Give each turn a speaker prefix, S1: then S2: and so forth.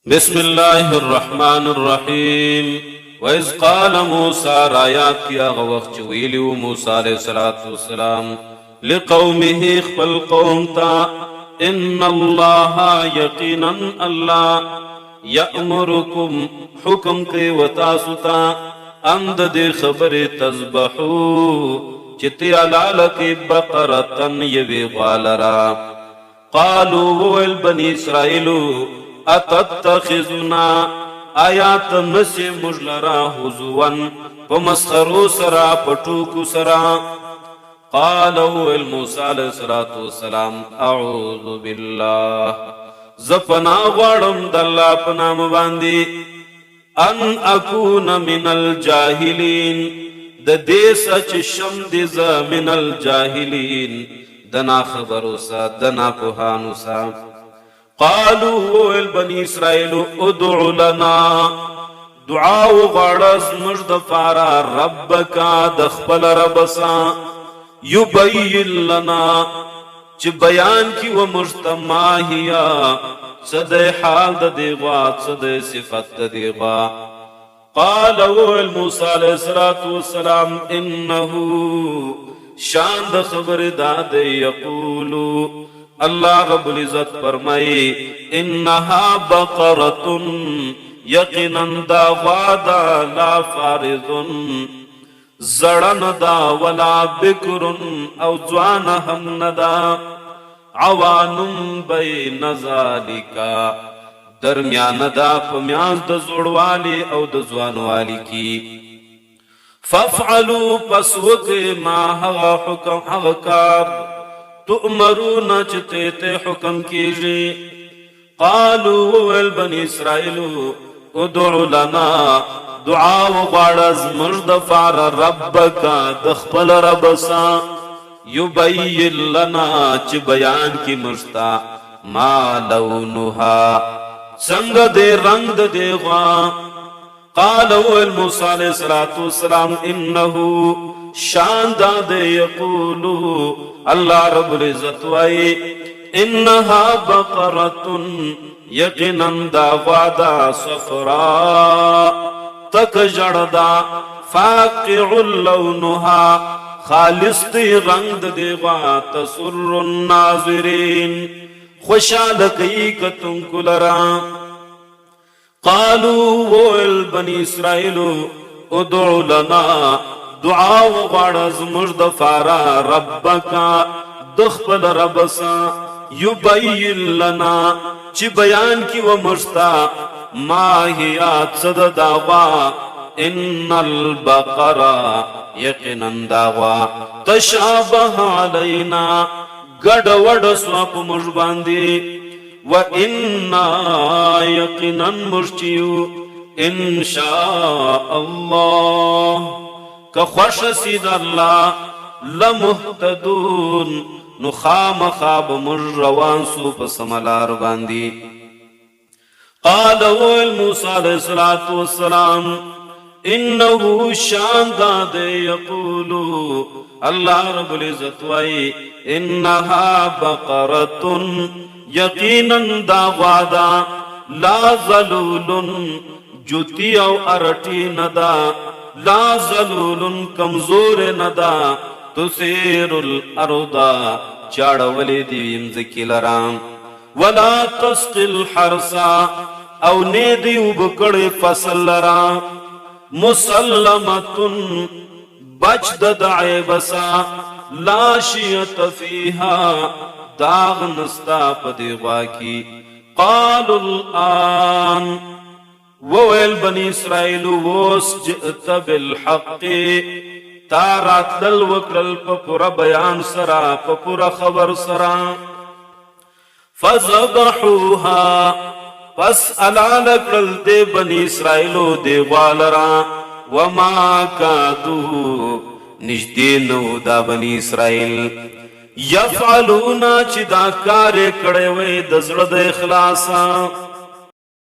S1: بسم الله الرحمن الرحیم وَإِذْ قَالَ مُوسَى رایات کی آغا وقت چویلیو موسیٰ علیہ السلام لقومه اخفل قوم تا ان اللہ یقینا اللہ یأمرکم حکم کے وتاستا اند دے خبر تذبحو چتی علالک بقرتن یوی غالرا قالوا والبنی اسرائیلو اتتخذنا آیات نسی مجلرا حضوان پا مسخرو سرا پٹوکو سرا قالو الموسیٰ علیہ السلام اعوذ باللہ زفنا غارم داللہ پنام باندی ان اکون من الجاہلین د دیسا چشم دیزا من الجاہلین دنا خبرو سا دنا پوہانو سا قالوا البني اسرائيل ادع لنا دعاء غرض مجد فارا ربك دخبل ربسا يبين لنا چه بیان کی و مجتماہیا صدی حال دا دیغا صدی صفت دا دیغا قالوا الموسى علیہ السلام انہو شان دا خبر داد یقولو اللہ رب العزت فرمائی انہا بقرتن یقیناً دا غادا لا فارضن زڑن دا ولا بکرن او جوان ہم ندا عوانم بین ذالکا درمیان دا پمیان دا زڑوالی او دا زوانوالی کی فافعلو پسوک ما حغا حکم حغا کار تؤمرون چتیتے حکم کیجی قالوا البنی اسرائیل ادعو لنا دعا و غارز مجد فار ربکا دخپل ربسا یبین لنا چی بیان کی مجتا ما لونها سنگ دے رنگ دے غا قالوا الموسیٰ علیہ السلام انہو شان دادے یقولو اللہ رب العزت وائی انہا بقرتن یقیناً دا غادا صفراء تک جڑدا فاقع لونها خالص تی رنگ دیغا تسر الناظرین خوشال کئی کتن کلرا قالوا والبنی اسرائیل ادعو لنا دعا و غارز مجد فارا ربکا دخپل ربسا یبین لنا چی بیان کی و مجتا ماہیات صد داغا ان البقرہ یقیناً داغا تشابہ علینا گڑ وڑ سواپ مجباندی و انا یقیناً مجتیو انشاء اللہ کہ خوش سید اللہ لمحتدون نخام خواب مجروان سوپ سملار باندی قالوا الموسیٰ علیہ السلام انہو شان دادے یقولو اللہ رب العزت وائی انہا بقرتن یقیناً دا غادا لا ظلولن جتی او ارٹی ندا لا ظلول کمزور ندا تسیر الارضا چاڑ ولی دیویم ذکی لرام ولا تسقی الحرسا او نیدیو بکڑ فصل لرام مسلمتن بچ ددعی بسا لا شیط فیہا داغ نستا پدیغا کی قالوا الآن وویل بنی اسرائیل ووس جئت بالحق تارات دل وکرل پپورا بیان سرا پپورا خبر سرا فزبحوها پس علالکرل دے بنی اسرائیلو دے والرا وما کادو نجدینو دا بنی اسرائیل یفعلونا چی دا کارے کڑے وے دزرد اخلاصا